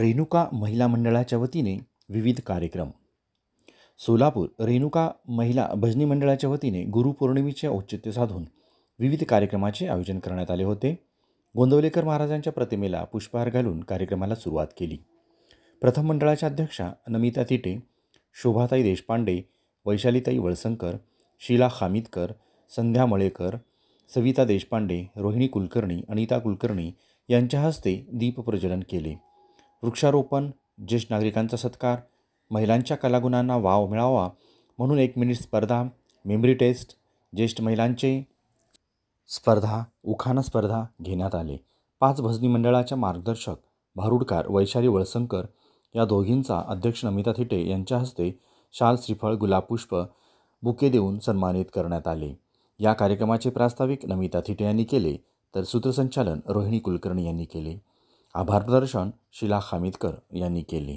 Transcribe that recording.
रेणुका महिला मंडळाच्या वतीने विविध कार्यक्रम. सोलापूर रेणुका महिला भजनी मंडळाच्या वतीने गुरुपौर्णिमेचे औचित्य साधून विविध कार्यक्रमाचे आयोजन करण्यात आले होते. गोंदवलेकर महाराजांच्या प्रतिमेला पुष्पहार घालून कार्यक्रमाला सुरुवात केली. प्रथम मंडळाच्या अध्यक्षा नमिता थिटे, शोभाताई देशपांडे, वैशालीताई वळसंकर, शीला खामितकर, संध्या मळेकर, सविता देशपांडे, रोहिणी कुलकर्णी, अनिता कुलकर्णी यांच्या हस्ते दीपप्रज्वलन केले. वृक्षारोपण, ज्येष्ठ नागरिकांचा सत्कार, महिलांच्या कलागुणांना वाव मिळावा म्हणून 1 मिनिट स्पर्धा, मेमरी टेस्ट, ज्येष्ठ महिलांचे स्पर्धा, उखाणा स्पर्धा घेण्यात आले. 5 भजनी मंडळाच्या मार्गदर्शक भारुडकार वैशाली वळसंकर या दोघींचा अध्यक्ष नमिता थिटे यांच्या हस्ते शाल, श्रीफळ, गुलाबपुष्प, बुके देऊन सन्मानित करण्यात आले. या कार्यक्रमाचे प्रास्ताविक नमिता थिटे यांनी केले, तर सूत्रसंचालन रोहिणी कुलकर्णी यांनी केले. आभार प्रदर्शन शीला खामितकर यांनी केले.